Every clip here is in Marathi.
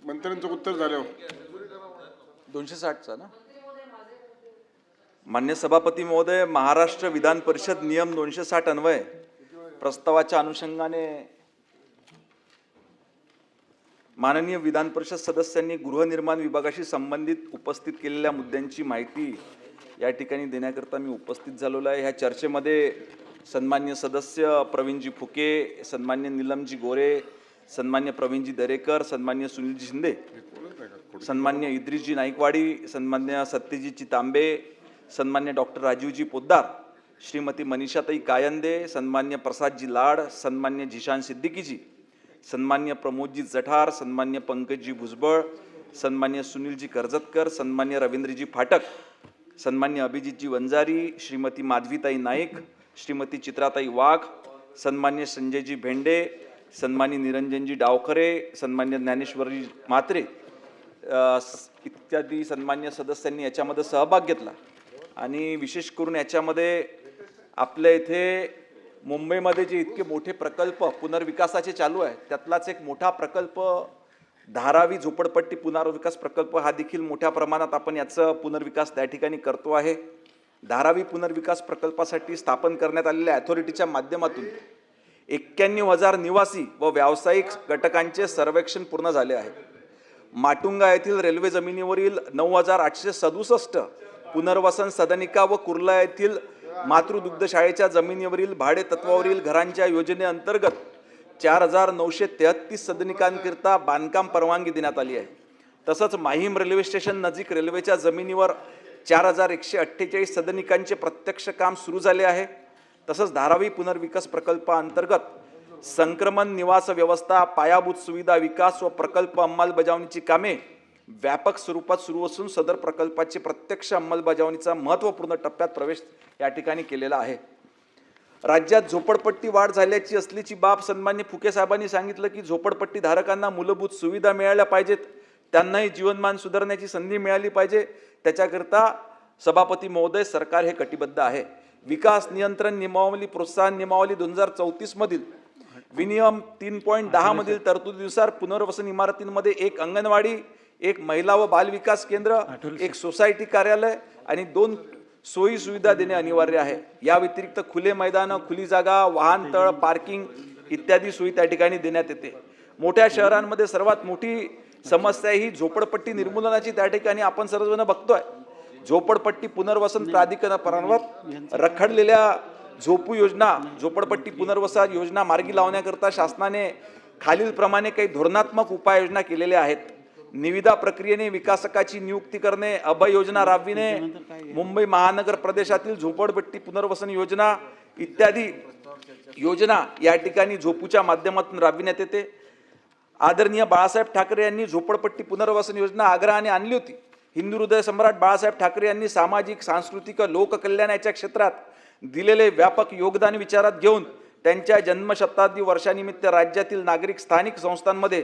मंत्र्यांचं उत्तर झाल्यावर 260चा ना. मान्य सभापती महोदय, महाराष्ट्र विधान परिषद नियम 260 अन्वये प्रस्तावाच्या अनुषंगाने माननीय विधान परिषद सदस्यांनी गृहनिर्माण विभागाशी संबंधित उपस्थित केलेल्या मुद्द्यांची माहिती या ठिकाणी देण्याकरता मी उपस्थित झालेलो आहे. ह्या चर्चेमध्ये सन्मान्य सदस्य प्रवीणजी फुके, सन्मान्य नीलमजी गोरे, सन्मान्य प्रवीणजी दरेकर, सन्मान्य सुनीलजी शिंदे, सन्मान्य इद्रिसजी नाईकवाडी, सन्मान्य सत्यजीतजी तांबे, सन्मान्य डॉक्टर राजीवजी पोद्दार, श्रीमती मनीषाताई कायंदे, सन्मान्य प्रसादजी लाड, सन्मान्य जिशान सिद्दीकीजी, सन्मान्य प्रमोदजी जठार, सन्मान्य पंकजजी भुजबळ, सन्मान्य सुनीलजी कर्जतकर, सन्मान्य रवींद्रजी फाटक, सन्मान्य अभिजितजी वंजारी, श्रीमती माधवीताई नाईक, श्रीमती चित्राताई वाघ, सन्मान्य संजयजी भेंडे, सन्मान्य निरंजनजी डावखरे, सन्मान्य ज्ञानेश्वरजी म्हात्रे इत्यादी सन्मान्य सदस्यांनी याच्यामध्ये सहभाग घेतला. आणि विशेष करून याच्यामध्ये आपल्या इथे मुंबईमध्ये जे इतके मोठे प्रकल्प पुनर्विकासाचे चालू आहे त्यातलाच एक मोठा प्रकल्प धारावी झोपडपट्टी पुनर्विकास प्रकल्प हा देखील मोठ्या प्रमाणात आपण याचा पुनर्विकास त्या ठिकाणी करतो आहे. धारावी पुनर्विकास प्रकल्पासाठी स्थापन करण्यात आलेल्या अथॉरिटीच्या माध्यमातून 91,000 निवासी व व्यावसायिक घटकांचे सर्वेक्षण पूर्ण झाले आहे. माटुंगा येथील रेल्वे जमिनीवरील 9,867 पुनर्वसन सदनिका व कुर्ला येथील मातृदुग्धशाळेच्या जमिनीवरील भाडे तत्वावरील घरांच्या योजनेअंतर्गत 4,933 सदनिकांकरिता बांधकाम परवानगी देण्यात आली आहे. तसंच माहीम रेल्वे स्टेशन नजीक रेल्वेच्या जमिनीवर 4,148 सदनिकांचे प्रत्यक्ष काम सुरू झाले आहे. तसंच धारावी पुनर्विकास प्रकल्पाअंतर्गत संक्रमण निवास व्यवस्था, पायाभूत सुविधा विकास व प्रकल्प अंमलबजावणीची कामे व्यापक स्वरूपात सुरू असून सदर प्रकल्पाचे प्रत्यक्ष अंमलबजावणीचा महत्त्वपूर्ण टप्प्यात प्रवेश या ठिकाणी केलेला आहे. राज्यात झोपडपट्टी वाढ झाल्याची असल्याची बाब सन्मान्य फुके साहेबांनी सांगितलं की झोपडपट्टी धारकांना मूलभूत सुविधा मिळाल्या पाहिजेत, त्यांनाही जीवनमान सुधारण्याची संधी मिळाली पाहिजे. त्याच्याकरता सभापती महोदय सरकार हे कटिबद्ध आहे. विकास नियंत्रण नियमावली प्रोत्साहन नियमावली 2034 मधील विनियम 3.10 मधील तरतुदीनुसार पुनर्वसन इमारतींमध्ये एक अंगणवाडी, एक महिला व बाल विकास केंद्र, एक सोसायटी कार्यालय आणि 2 सोयी सुविधा देणे अनिवार्य आहे. या व्यतिरिक्त खुले मैदान, खुली जागा, वाहनतळ, पार्किंग इत्यादी सोयी त्या ठिकाणी देण्यात येते. मोठ्या शहरांमध्ये सर्वात मोठी समस्या ही झोपडपट्टी निर्मूलनाची त्या ठिकाणी आपण सर्वजण बघतोय. झोपडपट्टी पुनर्वसन प्राधिकरणामार्फत रखडलेल्या झोपडपट्टी पुनर्वसन योजना मार्गी लावण्याकरता शासनाने खालील प्रमाणे काही धोरणात्मक उपाययोजना केलेल्या आहेत. निविदा प्रक्रियेने विकासकाची नियुक्ती करणे, अभय योजना राबविणे, मुंबई महानगर प्रदेशातील झोपडपट्टी पुनर्वसन योजना इत्यादी योजना या ठिकाणी झोपूच्या माध्यमातून राबविण्यात येते. आदरणीय बाळासाहेब ठाकरे यांनी झोपडपट्टी पुनर्वसन योजना आग्रहाने आणली होती. हिंदू हृदय सम्राट बाळासाहेब ठाकरे यांनी सामाजिक, सांस्कृतिक, लोककल्याणाच्या क्षेत्रात दिलेले व्यापक योगदान विचारात घेऊन त्यांच्या जन्मशताब्दी वर्षानिमित्त राज्यातील नागरिक स्थानिक संस्थांमध्ये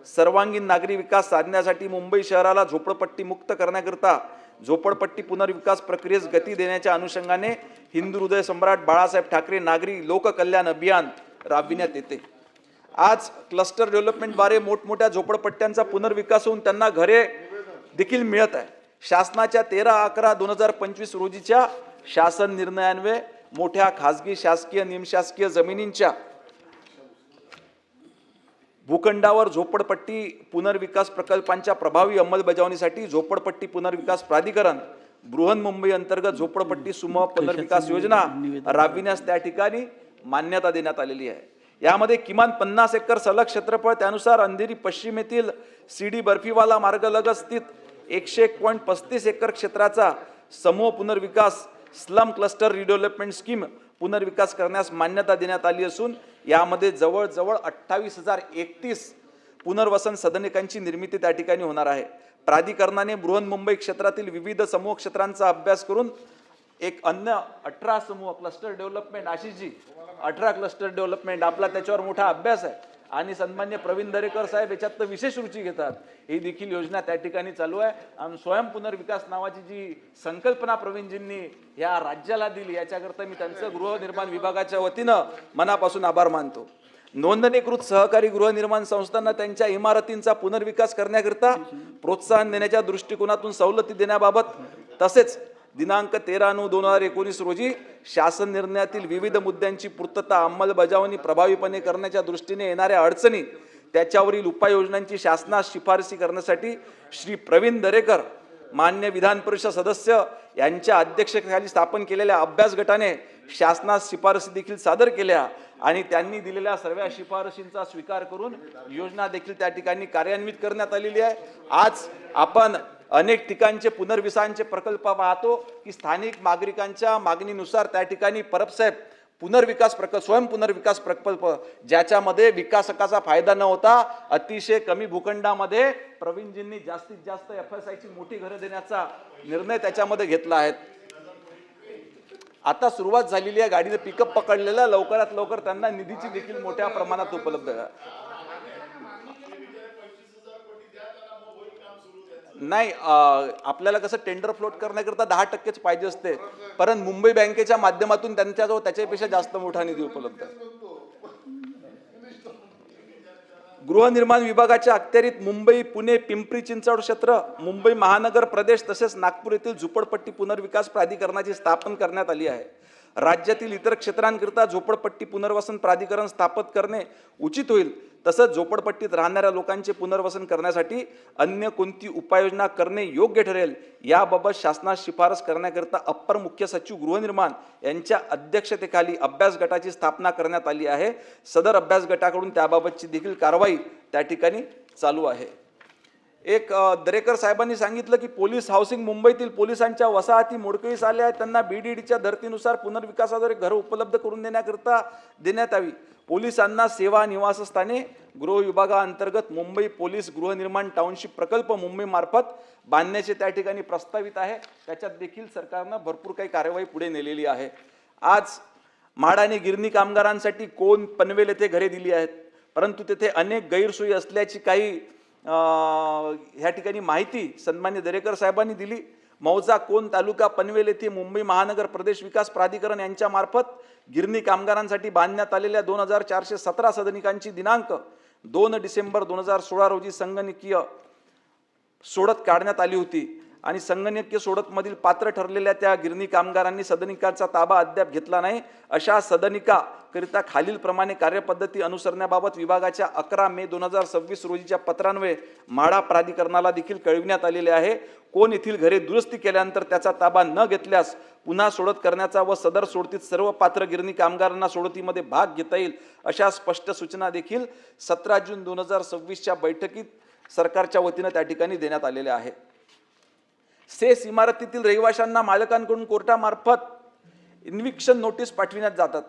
सर्वांगीण नागरी विकास साधण्यासाठी मुंबई शहराला झोपडपट्टी मुक्त करण्याकरता झोपडपट्टी पुनर्विकास प्रक्रियेस गती देण्याच्या अनुषंगाने हिंदू हृदय सम्राट बाळासाहेब ठाकरे नागरी लोककल्याण अभियान राबविण्यात येते. आज क्लस्टर डेव्हलपमेंटद्वारे मोठमोठ्या झोपडपट्ट्यांचा पुनर्विकास होऊन त्यांना घरे देखील मिळत आहे. शासनाच्या 13/11/2025 रोजीच्या शासन निर्णयान्वये मोठ्या खासगी, शासकीय, निमशासकीय जमिनींच्या भूखंडावर झोपडपट्टी पुनर्विकास प्रकल्पांच्या प्रभावी अंमलबजावणीसाठी झोपडपट्टी पुनर्विकास प्राधिकरण बृहन्मुंबई अंतर्गत झोपडपट्टी सुलभ पुनर्विकास योजना राबविण्यास त्या ठिकाणी मान्यता देण्यात आलेली आहे. यामध्ये किमान 50 एकर सलग क्षेत्रफळ, त्यानुसार अंधेरी पश्चिम येथील सीडी बर्फीवाला मार्गालगत स्थित 101.35 एकर क्षेत्राचा समूह पुनर्विकास स्लम क्लस्टर रिडेव्हलपमेंट स्कीम पुनर्विकास करण्यास मान्यता देण्यात आली असून यामध्ये जवळजवळ 28,031 पुनर्वसन सदनिकांची निर्मिती त्या ठिकाणी होणार आहे. प्राधिकरणाने बृहन्मुंबई क्षेत्रातील विविध समूह क्षेत्रांचा अभ्यास करून एक अन्य 18 समूह क्लस्टर डेव्हलपमेंट, आशिषजी 18 क्लस्टर डेव्हलपमेंट आपला त्याच्यावर मोठा अभ्यास आहे आणि सन्मान्य प्रवीण दरेकर साहेब याच्यात तर विशेष रुची घेतात. ही देखील योजना त्या ठिकाणी चालू आहे आणि स्वयं पुनर्विकास नावाची जी संकल्पना प्रवीणजींनी या राज्याला दिली याच्याकरता मी त्यांचं गृहनिर्माण विभागाच्या वतीनं मनापासून आभार मानतो. नोंदणीकृत सहकारी गृहनिर्माण संस्थांना त्यांच्या इमारतींचा पुनर्विकास करण्याकरिता प्रोत्साहन देण्याच्या दृष्टिकोनातून सवलती देण्याबाबत तसेच दिनांक 13/9/2019 रोजी शासन निर्णयातील विविध मुद्द्यांची पूर्तता अंमलबजावणी प्रभावीपणे करण्याच्या दृष्टीने येणाऱ्या अडचणी त्याच्यावरील उपाययोजनांची शासनास शिफारसी करण्यासाठी श्री प्रवीण दरेकर मान्य विधान परिषद सदस्य यांच्या अध्यक्षतेखाली स्थापन केलेल्या अभ्यास गटाने शासनास शिफारसी देखील सादर केल्या आणि त्यांनी दिलेल्या सर्व शिफारशींचा स्वीकार करून योजना देखील त्या ठिकाणी कार्यान्वित करण्यात आलेली आहे। आज आपण अनेक ठिकाणचे पुनर्विकासाचे प्रकल्प पाहतो की स्थानिक नागरिकांच्या मागणीनुसार त्या ठिकाणी परबसाहेब पुनर्विकास प्रकल्प स्वयं पुनर्विकास प्रकल्प ज्याच्यामध्ये विकासकाचा फायदा न होता अतिशय कमी भूखंडामध्ये प्रवीणजींनी जास्तीत जास्त FSIची मोठी घरे देण्याचा निर्णय त्याच्यामध्ये घेतला आहे। आता सुरुवात झालेली आहे, गाडीने पिकअप पकडलेला, लवकरात लवकर त्यांना निधीची देखील मोठ्या प्रमाणात उपलब्ध आहे। नाही, आपल्याला कसं टेंडर फ्लोट करण्याकरता 10%च पाहिजे असते, परंतु मुंबई बँकेच्या माध्यमातून त्यांच्याजवळ त्याच्यापेक्षा जास्त मोठा निधी उपलब्ध आहे। गृहनिर्माण विभागाच्या अखत्यारीत मुंबई, पुणे, पिंपरी चिंचवड क्षेत्र, मुंबई महानगर प्रदेश तसेच नागपूर येथील झोपडपट्टी पुनर्विकास प्राधिकरणाची स्थापना करण्यात आली आहे। राज्यातील इतर क्षेत्रांकरिता झोपडपट्टी पुनर्वसन प्राधिकरण स्थापित करणे उचित होईल। तसंच झोपडपट्टीत राहणाऱ्या लोकांचे पुनर्वसन करण्यासाठी अन्य कोणती उपाययोजना करणे योग्य ठरेल याबाबत शासनास शिफारस करण्याकरिता अप्पर मुख्य सचिव गृहनिर्माण यांच्या अध्यक्षतेखाली अभ्यास गटाची स्थापना करण्यात आली आहे। सदर अभ्यास गटाकडून त्याबाबतची देखील कारवाई त्या ठिकाणी चालू आहे। एक दरेकर साहेबांनी सांगितलं की पोलीस हाऊसिंग मुंबईतील पोलिसांच्या वसाहती मोडकळीस आल्या आहेत, त्यांना BDDच्या धर्तीनुसार पुनर्विकासाद्वारे घरं उपलब्ध करून देण्यात यावी। पोलिसांना सेवा निवासस्थाने गृह विभागाअंतर्गत मुंबई पोलीस गृहनिर्माण टाउनशिप प्रकल्प मुंबई मार्फत बांधण्याचे त्या ठिकाणी प्रस्तावित आहे। त्याच्यात देखील सरकारनं भरपूर काही कार्यवाही पुढे नेलेली आहे। आज म्हाडा आणि गिरणी कामगारांसाठी कोण पनवेल येथे घरे दिली आहेत, परंतु तेथे अनेक गैरसोयी असल्याची काही ह्या ठिकाणी माहिती सन्मान्य दरेकर साहेबांनी दिली। मौजा कोण तालुका पनवेल येथे मुंबई महानगर प्रदेश विकास प्राधिकरण यांच्या मार्फत गिरणी कामगारांसाठी बांधण्यात आलेल्या 2417 सदनिकांची दिनांक 2 डिसेंबर 2016 रोजी संगणकीय सोडत काढण्यात आली होती आणि संगणकीय सोडतमधील पात्र ठरलेल्या त्या गिरणी कामगारांनी सदनिकाचा ताबा अद्याप घेतला नाही। अशा सदनिकाकरिता खालीलप्रमाणे कार्यपद्धती अनुसरण्याबाबत विभागाच्या 11 मे 2026 रोजीच्या पत्रान्वये म्हाडा प्राधिकरणाला देखील कळविण्यात आलेले आहे। कोण येथील घरे दुरुस्ती केल्यानंतर त्याचा ताबा न घेतल्यास पुन्हा सोडत करण्याचा व सदर सोडतीत सर्व पात्र गिरणी कामगारांना सोडतीमध्ये भाग घेता येईल अशा स्पष्ट सूचना देखील 17 जून 2026च्या बैठकीत सरकारच्या वतीने त्या ठिकाणी देण्यात आलेल्या आहे। सेस इमारतीतील रहिवाशांना मालकांकडून कोर्टामार्फत इन्व्हिक्शन नोटीस पाठविण्यात जातात।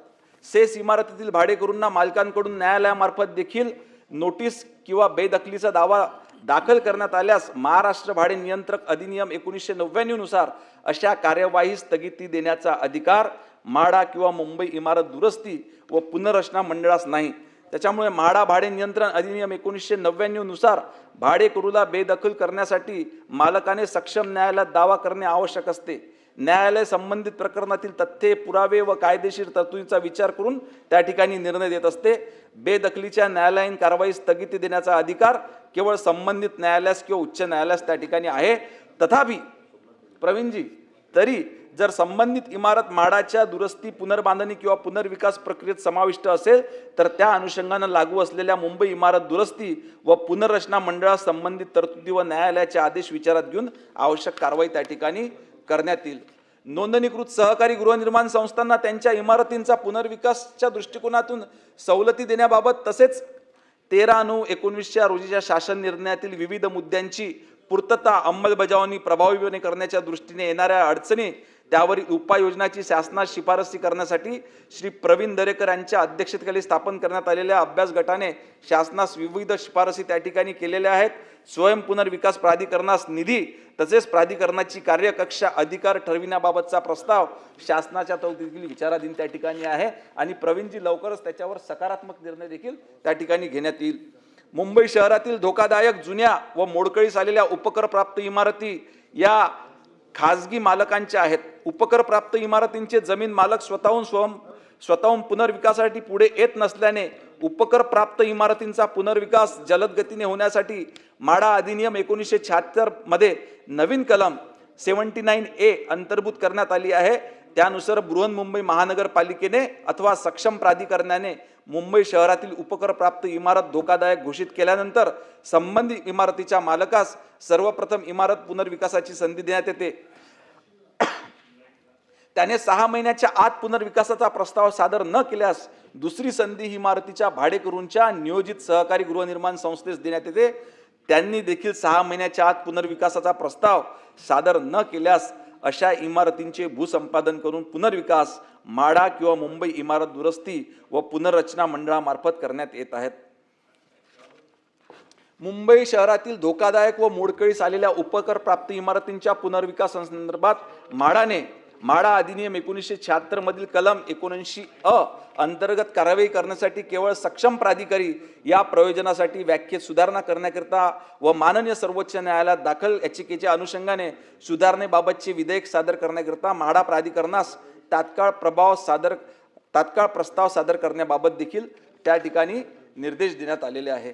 सेस इमारतीतील भाडेकरूंना मालकांकडून न्यायालयामार्फत देखील नोटीस किंवा बेदखलीचा दावा दाखल करण्यात आल्यास महाराष्ट्र भाडे नियंत्रक अधिनियम 1999 नुसार अशा कार्यवाही स्थगिती देण्याचा अधिकार म्हाडा किंवा मुंबई इमारत दुरुस्ती व पुनर्रचना मंडळास नाही। त्याच्यामुळे म्हाडा भाडे नियंत्रण अधिनियम 1999 नुसार भाडेकरूला बेदखल करण्यासाठी मालकाने सक्षम न्यायालयात दावा करणे आवश्यक असते। न्यायालय संबंधित प्रकरणातील तथ्ये, पुरावे व कायदेशीर तरतुदीचा विचार करून त्या ठिकाणी निर्णय देत असते। बेदखलीच्या न्यायालयीन कारवाई स्थगिती देण्याचा अधिकार केवळ संबंधित न्यायालयास किंवा उच्च न्यायालयास त्या ठिकाणी आहे। तथापि प्रवीणजी, तरी जर संबंधित इमारत म्हाडाच्या दुरुस्ती, पुनर्बांधणी किंवा पुनर्विकास प्रक्रियेत समाविष्ट असेल तर त्या अनुषंगाने लागू असलेल्या मुंबई इमारत दुरुस्ती व पुनर्रचना मंडळास संबंधित तरतुदी व न्यायालयाचे आदेश विचारात घेऊन आवश्यक कारवाई त्या ठिकाणी करण्यात येईल। नोंदणीकृत सहकारी गृहनिर्माण संस्थांना त्यांच्या इमारतींचा पुनर्विकासाच्या दृष्टिकोनातून सवलती देण्याबाबत तसेच 13/9/19 रोजीच्या शासन निर्णयातील विविध मुद्द्यांची पूर्तता अंमलबजावणी प्रभावीपणे करण्याच्या दृष्टीने येणाऱ्या अडचणी त्यावरील उपाययोजनाची शासनास शिफारसी करण्यासाठी श्री प्रवीण दरेकर यांच्या अध्यक्षतेखाली स्थापन करण्यात आलेल्या अभ्यास गटाने शासनास विविध शिफारसी त्या ठिकाणी केलेल्या आहेत। स्वयं पुनर्विकास प्राधिकरणास निधी तसेच प्राधिकरणाची कार्यकक्षा अधिकार ठरविण्याबाबतचा प्रस्ताव शासनाच्या देखील विचाराधीन त्या ठिकाणी आहे आणि प्रवीणजी लवकरच त्याच्यावर सकारात्मक निर्णय देखील त्या ठिकाणी घेण्यात येईल। मुंबई शहरातील धोकादायक जुन्या व मोडकळीस आलेल्या उपकरप्राप्त इमारती या खाजगी मालकांच्या आहेत। उपकरप्राप्त इमारतींचे जमीन मालक स्वतःहून पुनर्विकासासाठी पुढे येत नसल्याने उपकर प्राप्त इमारतींचा पुनर्विकास जलद गतीने होण्यासाठी माडा अधिनियम 1976 मध्ये नवीन कलम 79A अंतर्भूत करण्यात आली आहे। त्यानुसार बृहन्मुंबई महानगरपालिकेने अथवा सक्षम प्राधिकरणाने मुंबई शहरातील उपकर प्राप्त इमारत धोकादायक घोषित केल्यानंतर संबंधित इमारतीच्या मालकास सर्वप्रथम इमारत पुनर्विकासाची संधी देण्यात येते। त्याने 6 महिन्याच्या आत पुनर्विकासाचा प्रस्ताव सादर न केल्यास दुसरी संधी ही इमारतीच्या भाडेकरूंच्या नियोजित सहकारी गृहनिर्माण संस्थेस देण्यात येते। त्यांनी देखील 6 महिन्याच्या आत पुनर्विकासाचा प्रस्ताव सादर न केल्यास अशा इमारतींचे भूसंपादन करून पुनर्विकास माडा किंवा मुंबई इमारत दुरुस्ती व पुनर्रचना मंडळामार्फत करण्यात येत आहेत। मुंबई शहरातील धोकादायक व मोडकळीस आलेल्या उपकर प्राप्त इमारतींच्या पुनर्विकासासंदर्भात माडा अधिनियम 1976 मधील कलम 79A अंतर्गत कारवाई करण्यासाठी केवळ सक्षम प्राधिकारी या प्रयोजनासाठी व्याख्येत सुधारणा करण्याकरिता व माननीय सर्वोच्च न्यायालयात दाखल याचिकेच्या अनुषंगाने सुधारणेबाबतचे विधेयक सादर करण्याकरिता माडा प्राधिकरणास तात्काळ प्रस्ताव सादर करण्याबाबत देखील त्या ठिकाणी निर्देश देण्यात आलेले आहे।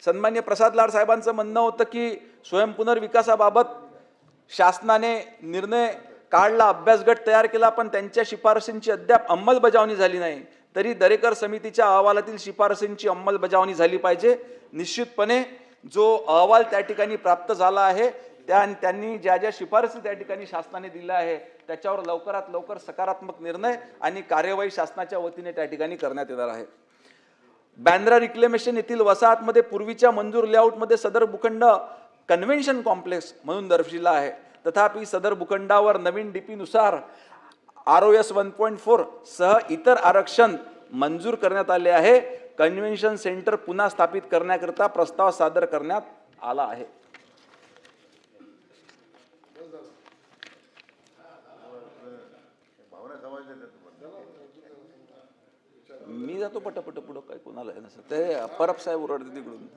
सन्मान्य प्रसाद लाड साहेबांचं म्हणणं होतं की स्वयंपुनर्विकासाबाबत शासनाने निर्णय काढला, अभ्यास गट तयार केला, पण त्यांच्या शिफारसींची अद्याप अंमलबजावणी झाली नाही। तरी दरेकर समितीच्या अहवालातील शिफारसींची अंमलबजावणी झाली पाहिजे। निश्चितपणे जो अहवाल त्या ठिकाणी प्राप्त झाला आहे त्यांनी ज्या ज्या शिफारसी त्या ठिकाणी शासनाने दिल्या आहे त्याच्यावर लवकरात लवकर सकारात्मक निर्णय आणि कार्यवाही शासनाच्या वतीने त्या ठिकाणी करण्यात येणार आहे। बँद्रा रिक्लेमेशन येथील वसाहतमध्ये पूर्वीच्या मंजूर लेआउटमध्ये सदर भूखंड कन्व्हेन्शन कॉम्प्लेक्स म्हणून दर्शविला आहे। तथापि सदर भूखंडावर नवीन डीपी नुसार ROS 1.4 सह इतर आरक्षण मंजूर करण्यात आले आहे। कन्व्हेन्शन सेंटर पुन्हा स्थापित करण्याकरिता प्रस्ताव सादर करण्यात आला आहे। मी जातो पटपट पुढं, काय कोणाला आहे नसतं ते परब साहेब ओरडते तिकडून।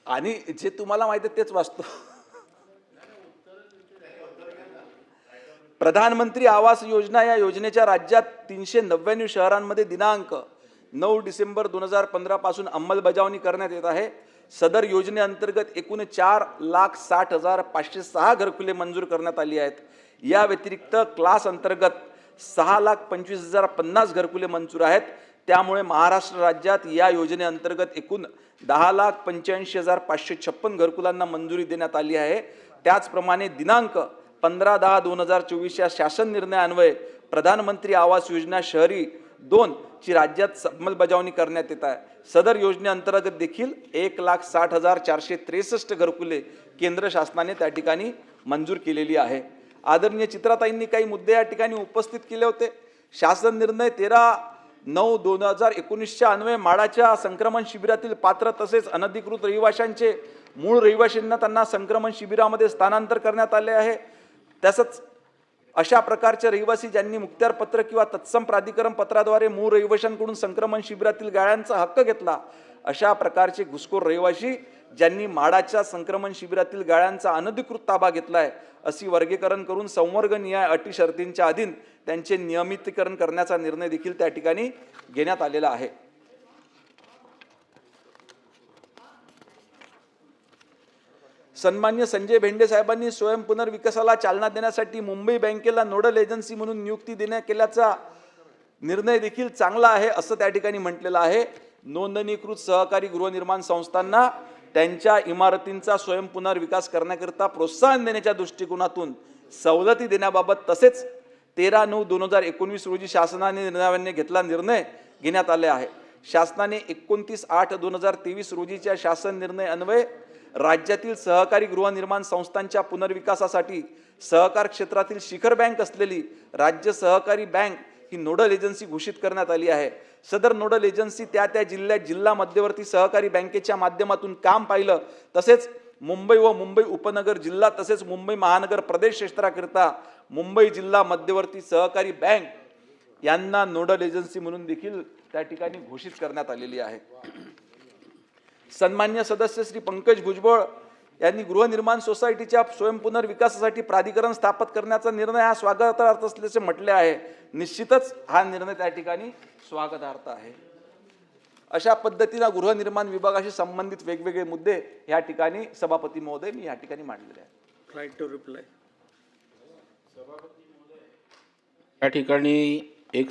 आणि जे तुम्हाला माहिती आहे तेच वाचतो। प्रधानमंत्री आवास योजना या योजनेच्या राज्यात 399 शहरांमध्ये दिनांक 9 डिसेंबर 2015 पासून अंमलबजावणी करण्यात येत आहे। सदर योजनेअंतर्गत एकूण 4,60,506 घरकुले मंजूर करण्यात आली आहेत। या व्यतिरिक्त क्लास अंतर्गत 6,25,050 घरकुले मंजूर आहेत। त्यामुळे महाराष्ट्र राज्यात या योजनेअंतर्गत एकूण 10,85,556 घरकुलांना मंजुरी देण्यात आली आहे। त्याचप्रमाणे दिनांक 15/10/2024 या शासन निर्णयान्वये प्रधानमंत्री आवास योजना शहरी 2 ची राज्यात अंमलबजावणी करण्यात येत आहे। सदर योजनेअंतर्गत देखील 1,60,463 घरकुले केंद्र शासनाने त्या ठिकाणी मंजूर केलेली आहे। आदरणीय चित्राताईंनी काही मुद्दे या ठिकाणी उपस्थित केले होते। शासन निर्णय 13/9/2019 अन्वये माडाच्या संक्रमण शिबिरातील पात्र तसेच अनधिकृत रहिवाशांचे मूळ रहिवाशांना त्यांना संक्रमण शिबिरामध्ये स्थानांतर करण्यात आले आहे। तसंच अशा प्रकारचे रहिवासी ज्यांनी मुक्त्यार पत्र किंवा तत्सम प्राधिकरण पत्राद्वारे मूळ रहिवाशांकडून संक्रमण शिबिरातील गाळ्यांचा हक्क घेतला, अशा प्रकारचे घुसखोर रहिवासी ज्यांनी माडाच्या संक्रमण शिबिरातील गाळ्यांचा अनधिकृत ताबा घेतलाय अशी वर्गीकरण करून संवर्गनीय अटी शर्तींच्या अधीन त्यांचे नियमितीकरण करण्याचा निर्णय देखील त्या ठिकाणी घेण्यात आलेला आहे। सन्मान्य संजय भेंडे साहेबांनी स्वयं पुनर्विकासाला चालना देण्यासाठी मुंबई बँकेला नोडल एजन्सी म्हणून नियुक्ती देण्यात केल्याचा निर्णय देखील चांगला आहे असं त्या ठिकाणी म्हटलेलं आहे। नोंदणीकृत सहकारी गृहनिर्माण संस्थांना त्यांच्या इमारतींचा स्वयं पुनर्विकास करण्याकरिता प्रोत्साहन देण्याच्या दृष्टिकोनातून सवलती देण्याबाबत तसेच 13/9/2019 रोजी शासनाने निर्णय घेण्यात आले आहे। शासनाने 29/8/2023 रोजीच्या शासन निर्णय अन्वये राज्यातील सहकारी गृहनिर्माण संस्थांच्या पुनर्विकासासाठी सहकार क्षेत्रातील शिखर बँक असलेली राज्य सहकारी बँक ही नोडल एजन्सी घोषित करण्यात आली आहे। सदर नोडल एजन्सी त्या जिल्ह्यात जिल्हा मध्यवर्ती सहकारी बँकेच्या माध्यमातून काम पाहिलं तसेच मुंबई व मुंबई उपनगर जिल्हा तसेच मुंबई महानगर प्रदेश क्षेत्राकरिता मुंबई जिल्हा मध्यवर्ती सहकारी बँक यांना नोडल एजन्सी म्हणून देखील त्या ठिकाणी घोषित करण्यात आलेली आहे। सन्मान्य सदस्य श्री पंकज भुजबळ यांनी गृहनिर्माण सोसायटीच्या स्वयंपुनर्विकासासाठी प्राधिकरण स्थापित करण्याचा निर्णय हा स्वागतार्ह असल्याचे म्हटले आहे. निश्चितच हा निर्णय त्या ठिकाणी स्वागतार्ह आहे. अशा पद्धतीने गृहनिर्माण विभागाशी संबंधित वेगवेगळे मुद्दे या ठिकाणी सभापती महोदय मी या ठिकाणी मांडलेले आहेत. Right to reply. या ठिकाणी एक